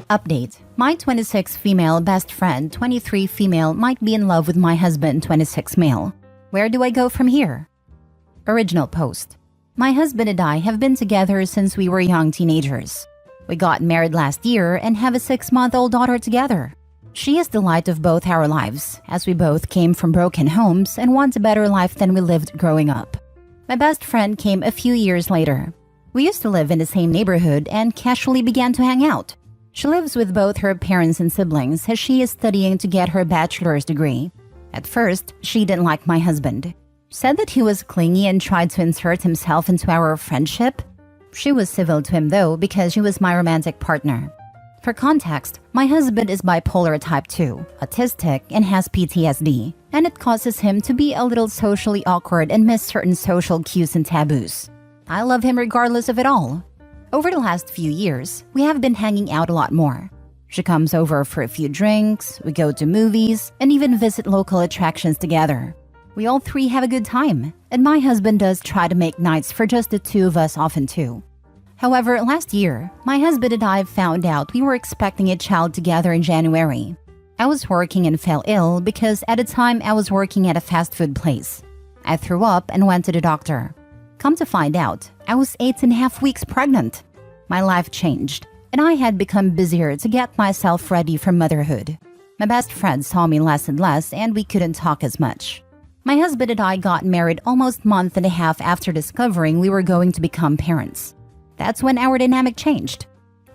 Update. My 26 female best friend, 23 female, might be in love with my husband, 26 male. Where do I go from here? Original post. My husband and I have been together since we were young teenagers. We got married last year and have a 6-month-old daughter together. She is the light of both our lives, as we both came from broken homes and want a better life than we lived growing up. My best friend came a few years later. We used to live in the same neighborhood and casually began to hang out. She lives with both her parents and siblings as she is studying to get her bachelor's degree. At first, she didn't like my husband. Said that he was clingy and tried to insert himself into our friendship. She was civil to him though because he was my romantic partner. For context, my husband is bipolar type 2, autistic, and has PTSD, and it causes him to be a little socially awkward and miss certain social cues and taboos. I love him regardless of it all. Over the last few years, we have been hanging out a lot more. She comes over for a few drinks, we go to movies, and even visit local attractions together. We all three have a good time, and my husband does try to make nights for just the two of us often too. However, last year, my husband and I found out we were expecting a child together in January. I was working and fell ill because at the time I was working at a fast food place. I threw up and went to the doctor. Come to find out, I was 8.5 weeks pregnant. My life changed, and I had become busier to get myself ready for motherhood. My best friend saw me less and less, and we couldn't talk as much. My husband and I got married almost a month and a half after discovering we were going to become parents. That's when our dynamic changed.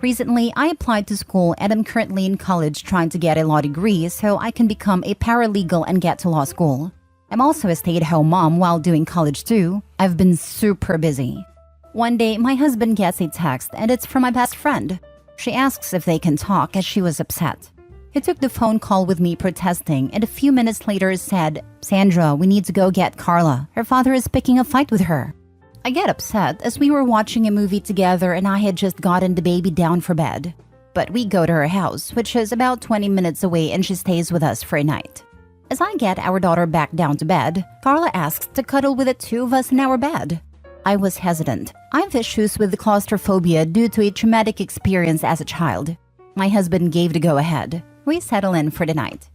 Recently, I applied to school and am currently in college trying to get a law degree so I can become a paralegal and get to law school. I'm also a stay-at-home mom while doing college too. I've been super busy. One day, my husband gets a text and it's from my best friend. She asks if they can talk as she was upset. He took the phone call with me protesting and a few minutes later said, "Sandra, we need to go get Carla. Her father is picking a fight with her." I get upset as we were watching a movie together and I had just gotten the baby down for bed. But we go to her house, which is about 20 minutes away, and she stays with us for a night. As I get our daughter back down to bed, Carla asks to cuddle with the two of us in our bed. I was hesitant. I have issues with claustrophobia due to a traumatic experience as a child. My husband gave the go-ahead. We settle in for the night.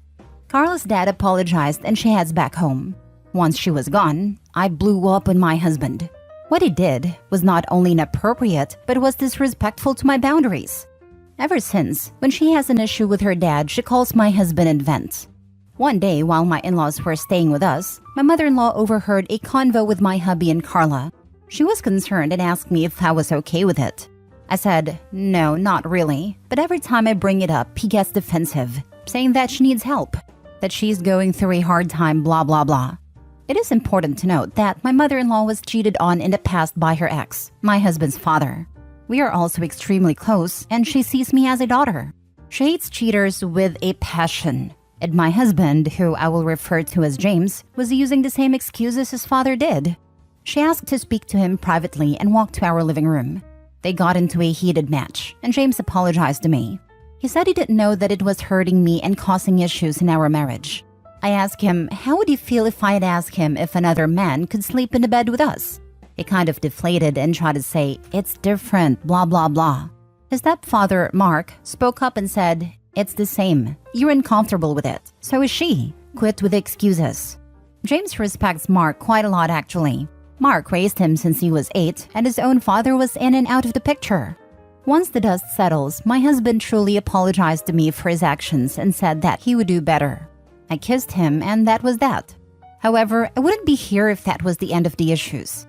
Carla's dad apologized and she heads back home. Once she was gone, I blew up on my husband. What he did was not only inappropriate, but was disrespectful to my boundaries. Ever since, when she has an issue with her dad, she calls my husband and vents. One day, while my in-laws were staying with us, my mother-in-law overheard a convo with my hubby and Carla. She was concerned and asked me if I was okay with it. I said, no, not really, but every time I bring it up, he gets defensive, saying that she needs help, that she's going through a hard time, blah blah blah. It is important to note that my mother-in-law was cheated on in the past by her ex, my husband's father. We are also extremely close, and she sees me as a daughter. She hates cheaters with a passion. And my husband, who I will refer to as James, was using the same excuses his father did. She asked to speak to him privately and walked to our living room. They got into a heated match, and James apologized to me. He said he didn't know that it was hurting me and causing issues in our marriage. I asked him, how would he feel if I had asked him if another man could sleep in the bed with us? He kind of deflated and tried to say, it's different, blah blah blah. His stepfather, Mark, spoke up and said, it's the same. You're uncomfortable with it. So is she. Quit with the excuses. James respects Mark quite a lot actually. Mark raised him since he was 8 and his own father was in and out of the picture. Once the dust settles, my husband truly apologized to me for his actions and said that he would do better. I kissed him and that was that. However, I wouldn't be here if that was the end of the issues.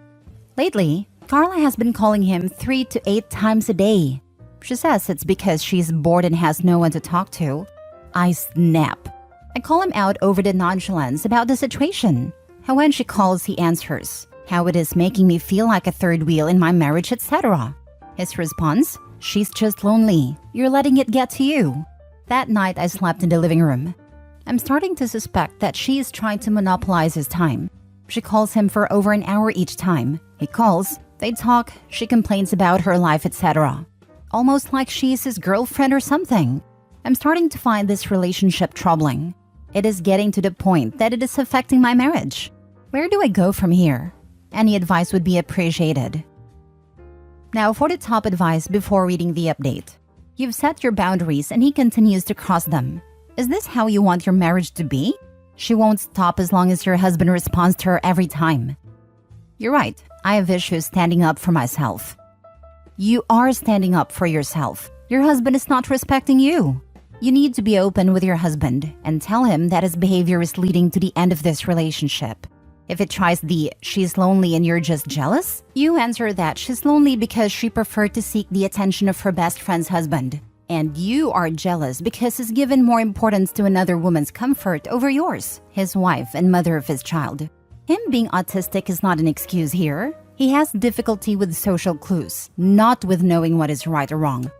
Lately, Carla has been calling him 3 to 8 times a day. She says it's because she's bored and has no one to talk to. I snap. I call him out over the nonchalance about the situation. How when she calls, he answers. How it is making me feel like a third wheel in my marriage, etc. His response, she's just lonely. You're letting it get to you. That night, I slept in the living room. I'm starting to suspect that she is trying to monopolize his time. She calls him for over an hour each time. He calls, they talk, she complains about her life, etc. Almost like she's his girlfriend or something. I'm starting to find this relationship troubling. It is getting to the point that it is affecting my marriage. Where do I go from here? Any advice would be appreciated. Now for the top advice before reading the update. You've set your boundaries and he continues to cross them. Is this how you want your marriage to be? She won't stop as long as your husband responds to her every time. You're right, I have issues standing up for myself. You are standing up for yourself. Your husband is not respecting you. You need to be open with your husband and tell him that his behavior is leading to the end of this relationship. If it tries the "she's lonely and you're just jealous," you answer that she's lonely because she preferred to seek the attention of her best friend's husband. And you are jealous because he's given more importance to another woman's comfort over yours, his wife and mother of his child. Him being autistic is not an excuse here. He has difficulty with social clues, not with knowing what is right or wrong.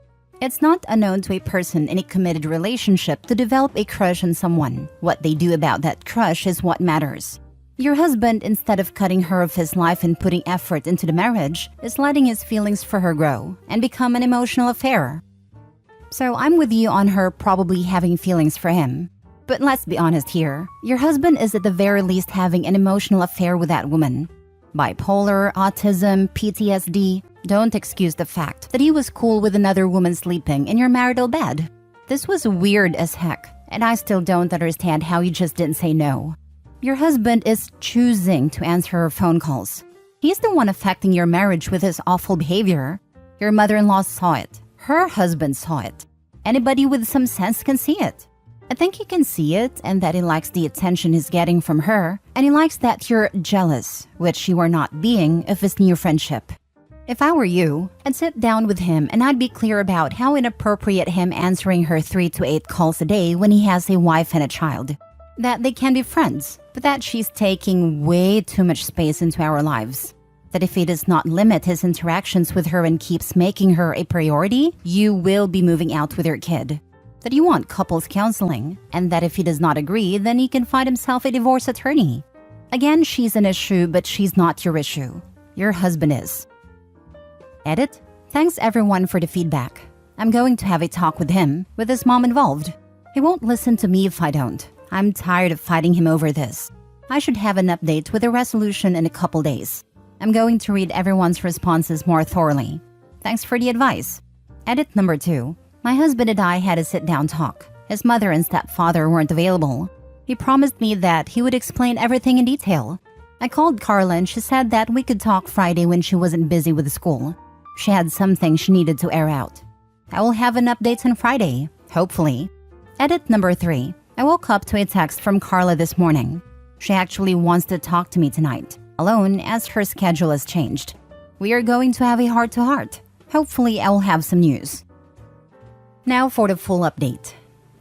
It's not unknown to a person in a committed relationship to develop a crush on someone. What they do about that crush is what matters. Your husband, instead of cutting her off his life and putting effort into the marriage, is letting his feelings for her grow and become an emotional affair. So I'm with you on her probably having feelings for him. But let's be honest here, your husband is at the very least having an emotional affair with that woman. Bipolar, autism, PTSD, don't excuse the fact that he was cool with another woman sleeping in your marital bed. This was weird as heck, and I still don't understand how you just didn't say no. Your husband is choosing to answer her phone calls. He's the one affecting your marriage with his awful behavior. Your mother-in-law saw it. Her husband saw it. Anybody with some sense can see it. I think he can see it and that he likes the attention he's getting from her, and he likes that you're jealous, which you are not being, of his new friendship. If I were you, I'd sit down with him and I'd be clear about how inappropriate him answering her 3 to 8 calls a day when he has a wife and a child. That they can be friends, but that she's taking way too much space into our lives. That if he does not limit his interactions with her and keeps making her a priority, you will be moving out with your kid. That you want couples counseling, and that if he does not agree, then he can find himself a divorce attorney. Again, she's an issue, but she's not your issue. Your husband is. Edit. Thanks everyone for the feedback. I'm going to have a talk with him, with his mom involved. He won't listen to me if I don't. I'm tired of fighting him over this. I should have an update with a resolution in a couple days. I'm going to read everyone's responses more thoroughly. Thanks for the advice. Edit number 2. My husband and I had a sit-down talk. His mother and stepfather weren't available. He promised me that he would explain everything in detail. I called Carla and she said that we could talk Friday when she wasn't busy with school. She had something she needed to air out. I will have an update on Friday, hopefully. Edit number 3. I woke up to a text from Carla this morning. She actually wants to talk to me tonight, alone, as her schedule has changed. We are going to have a heart-to-heart. Hopefully, I will have some news. Now for the full update.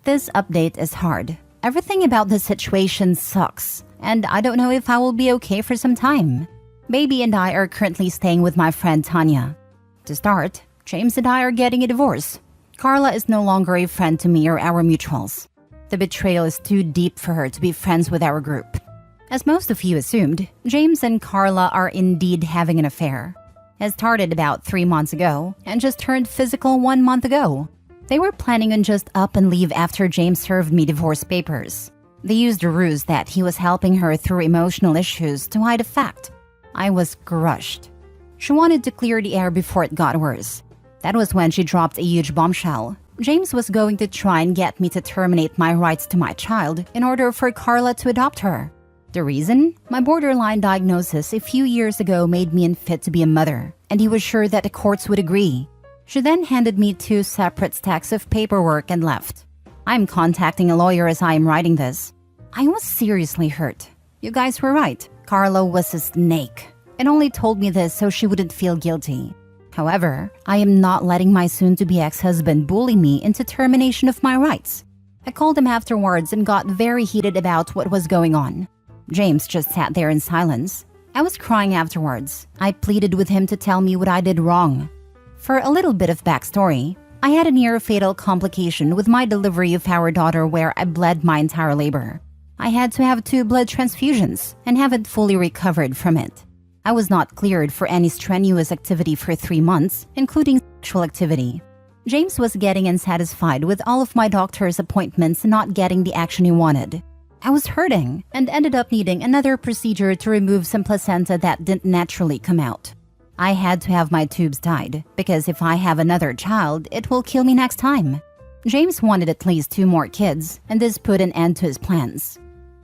This update is hard. Everything about the situation sucks, and I don't know if I will be okay for some time. Baby and I are currently staying with my friend Tanya. To start, James and I are getting a divorce. Carla is no longer a friend to me or our mutuals. The betrayal is too deep for her to be friends with our group. As most of you assumed, James and Carla are indeed having an affair. It started about 3 months ago and just turned physical 1 month ago. They were planning on just up and leave after James served me divorce papers. They used a ruse that he was helping her through emotional issues to hide the fact. I was crushed. She wanted to clear the air before it got worse. That was when she dropped a huge bombshell. James was going to try and get me to terminate my rights to my child in order for Carla to adopt her. The reason? My borderline diagnosis a few years ago made me unfit to be a mother, and he was sure that the courts would agree. She then handed me 2 separate stacks of paperwork and left. I'm contacting a lawyer as I am writing this. I was seriously hurt. You guys were right. Carla was a snake, and only told me this so she wouldn't feel guilty. However, I am not letting my soon-to-be ex-husband bully me into termination of my rights. I called him afterwards and got very heated about what was going on. James just sat there in silence. I was crying afterwards. I pleaded with him to tell me what I did wrong. For a little bit of backstory, I had a near-fatal complication with my delivery of our daughter where I bled my entire labor. I had to have 2 blood transfusions and haven't fully recovered from it. I was not cleared for any strenuous activity for 3 months, including sexual activity. James was getting unsatisfied with all of my doctor's appointments and not getting the action he wanted. I was hurting and ended up needing another procedure to remove some placenta that didn't naturally come out. I had to have my tubes tied because if I have another child, it will kill me next time. James wanted at least 2 more kids, and this put an end to his plans.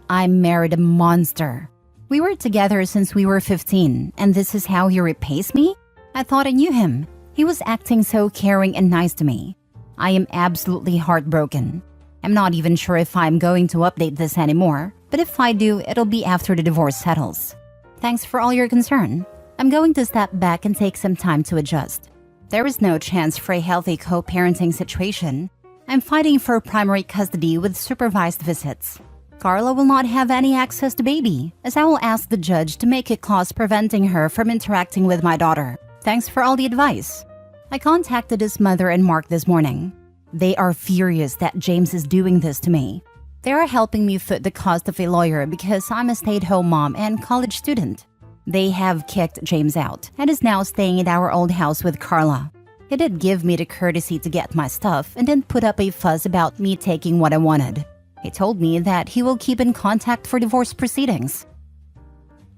I married a monster. We were together since we were 15, and this is how he repays me? I thought I knew him. He was acting so caring and nice to me. I am absolutely heartbroken. I'm not even sure if I'm going to update this anymore, but if I do, it'll be after the divorce settles. Thanks for all your concern. I'm going to step back and take some time to adjust. There is no chance for a healthy co-parenting situation. I'm fighting for primary custody with supervised visits. Carla will not have any access to baby, as I will ask the judge to make a clause preventing her from interacting with my daughter. Thanks for all the advice. I contacted his mother and Mark this morning. They are furious that James is doing this to me. They are helping me foot the cost of a lawyer because I'm a stay-at-home mom and college student. They have kicked James out and is now staying at our old house with Carla. He did give me the courtesy to get my stuff and didn't put up a fuss about me taking what I wanted. He told me that he will keep in contact for divorce proceedings.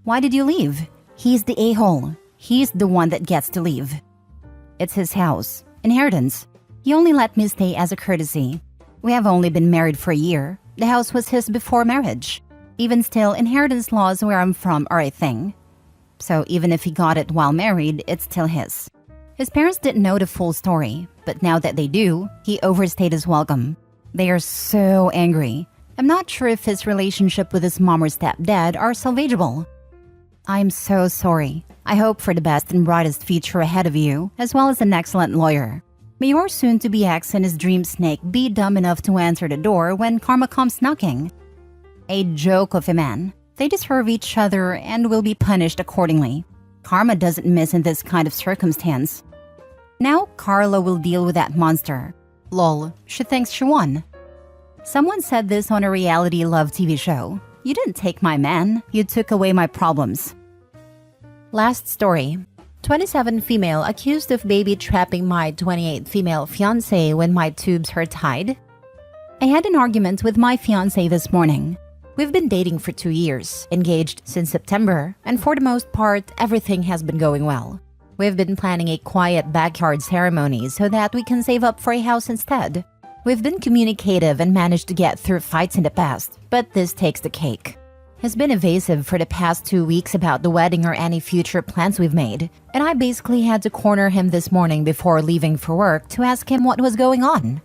Why did you leave? He's the a-hole. He's the one that gets to leave. It's his house. Inheritance. He only let me stay as a courtesy. We have only been married for a year. The house was his before marriage. Even still, inheritance laws where I'm from are a thing. So even if he got it while married, it's still his. His parents didn't know the full story, but now that they do, he overstayed his welcome. They are so angry. I'm not sure if his relationship with his mom or stepdad are salvageable. I'm so sorry. I hope for the best and brightest future ahead of you, as well as an excellent lawyer. May your soon-to-be ex and his dream snake be dumb enough to answer the door when karma comes knocking. A joke of a man. They deserve each other and will be punished accordingly. Karma doesn't miss in this kind of circumstance. Now Carla will deal with that monster. Lol, she thinks she won. Someone said this on a reality love TV show. You didn't take my man, you took away my problems. Last story. 27 female accused of baby trapping my 28 female fiancé when my tubes are tied. I had an argument with my fiancé this morning. We've been dating for 2 years, engaged since September, and for the most part, everything has been going well. We've been planning a quiet backyard ceremony so that we can save up for a house instead. We've been communicative and managed to get through fights in the past, but this takes the cake. He's been evasive for the past 2 weeks about the wedding or any future plans we've made, and I basically had to corner him this morning before leaving for work to ask him what was going on.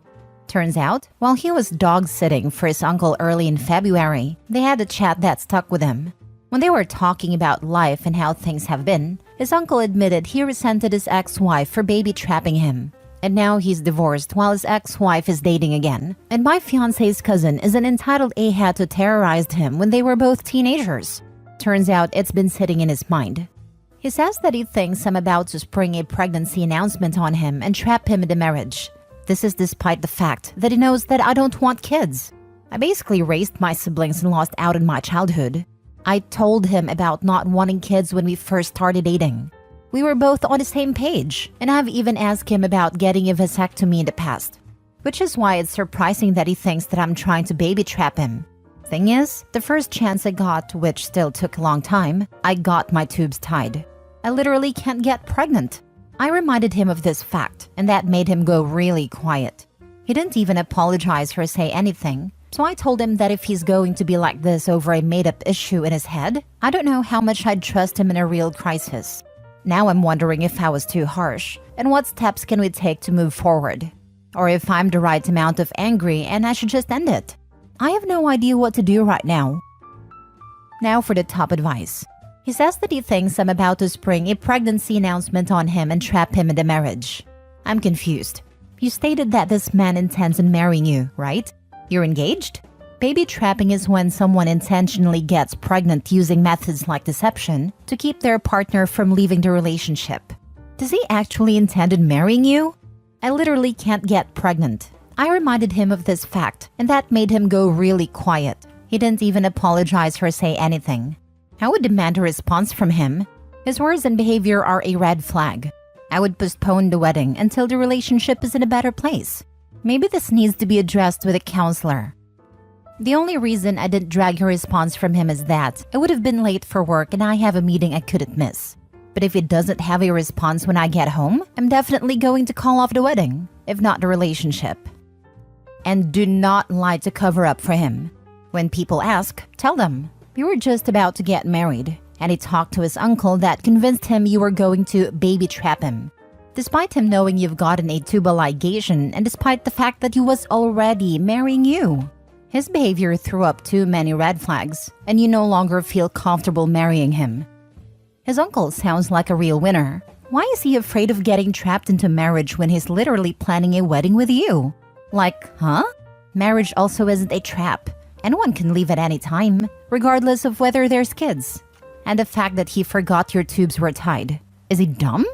Turns out, while he was dog-sitting for his uncle early in February, they had a chat that stuck with him. When they were talking about life and how things have been, his uncle admitted he resented his ex-wife for baby-trapping him. And now he's divorced while his ex-wife is dating again. And my fiancé's cousin is an entitled a-hat who terrorized him when they were both teenagers. Turns out it's been sitting in his mind. He says that he thinks I'm about to spring a pregnancy announcement on him and trap him in the marriage. This is despite the fact that he knows that I don't want kids. I basically raised my siblings and lost out on my childhood. I told him about not wanting kids when we first started dating. We were both on the same page, and I've even asked him about getting a vasectomy in the past. Which is why it's surprising that he thinks that I'm trying to baby trap him. Thing is, the first chance I got, which still took a long time, I got my tubes tied. I literally can't get pregnant. I reminded him of this fact, and that made him go really quiet. He didn't even apologize or say anything, so I told him that if he's going to be like this over a made-up issue in his head, I don't know how much I'd trust him in a real crisis. Now I'm wondering if I was too harsh, and what steps can we take to move forward? Or if I'm the right amount of angry and I should just end it. I have no idea what to do right now. Now for the top advice. He says that he thinks I'm about to spring a pregnancy announcement on him and trap him in the marriage. I'm confused. You stated that this man intends on marrying you, right? You're engaged? Baby trapping is when someone intentionally gets pregnant using methods like deception to keep their partner from leaving the relationship. Does he actually intend on marrying you? I literally can't get pregnant. I reminded him of this fact, and that made him go really quiet. He didn't even apologize or say anything. I would demand a response from him. His words and behavior are a red flag. I would postpone the wedding until the relationship is in a better place. Maybe this needs to be addressed with a counselor. The only reason I didn't drag a response from him is that I would have been late for work and I have a meeting I couldn't miss. But if he doesn't have a response when I get home, I'm definitely going to call off the wedding, if not the relationship. And do not lie to cover up for him. When people ask, tell them you were just about to get married, and he talked to his uncle that convinced him you were going to baby trap him. Despite him knowing you've gotten a tubal ligation and despite the fact that he was already marrying you. His behavior threw up too many red flags, and you no longer feel comfortable marrying him. His uncle sounds like a real winner. Why is he afraid of getting trapped into marriage when he's literally planning a wedding with you? Like, huh? Marriage also isn't a trap. Anyone can leave at any time, regardless of whether there's kids. And the fact that he forgot your tubes were tied. Is he dumb?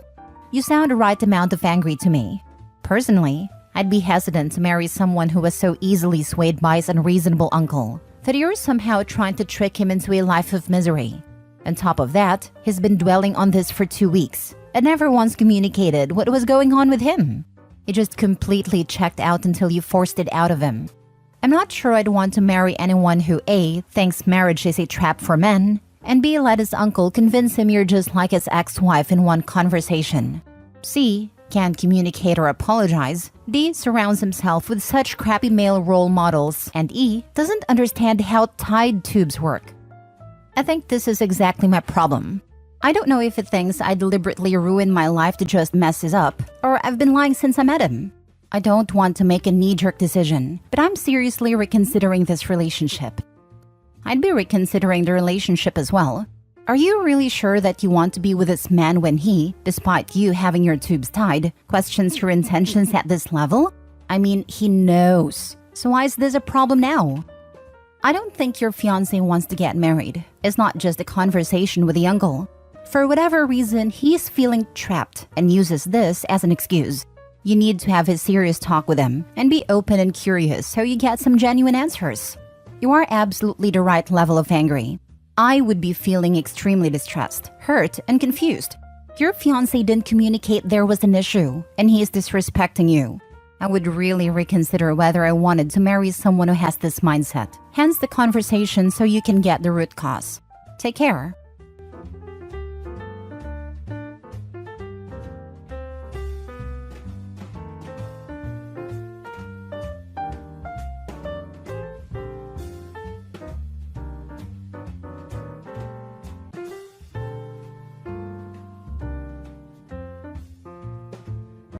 You sound the right amount of angry to me. Personally, I'd be hesitant to marry someone who was so easily swayed by his unreasonable uncle that you're somehow trying to trick him into a life of misery. On top of that, he's been dwelling on this for 2 weeks and never once communicated what was going on with him. He just completely checked out until you forced it out of him. I'm not sure I'd want to marry anyone who A, thinks marriage is a trap for men, and B, let his uncle convince him you're just like his ex-wife in one conversation. C, can't communicate or apologize. D, surrounds himself with such crappy male role models. And E, doesn't understand how tied tubes work. I think this is exactly my problem. I don't know if it thinks I deliberately ruin my life to just mess this up, or I've been lying since I met him. I don't want to make a knee-jerk decision, but I'm seriously reconsidering this relationship. I'd be reconsidering the relationship as well. Are you really sure that you want to be with this man when he, despite you having your tubes tied, questions your intentions at this level? I mean, he knows. So why is this a problem now? I don't think your fiancé wants to get married. It's not just a conversation with the uncle. For whatever reason, he's feeling trapped and uses this as an excuse. You need to have a serious talk with him and be open and curious so you get some genuine answers. You are absolutely the right level of angry. I would be feeling extremely distressed, hurt, and confused. Your fiancé didn't communicate there was an issue, and he is disrespecting you. I would really reconsider whether I wanted to marry someone who has this mindset. Hence the conversation so you can get the root cause. Take care.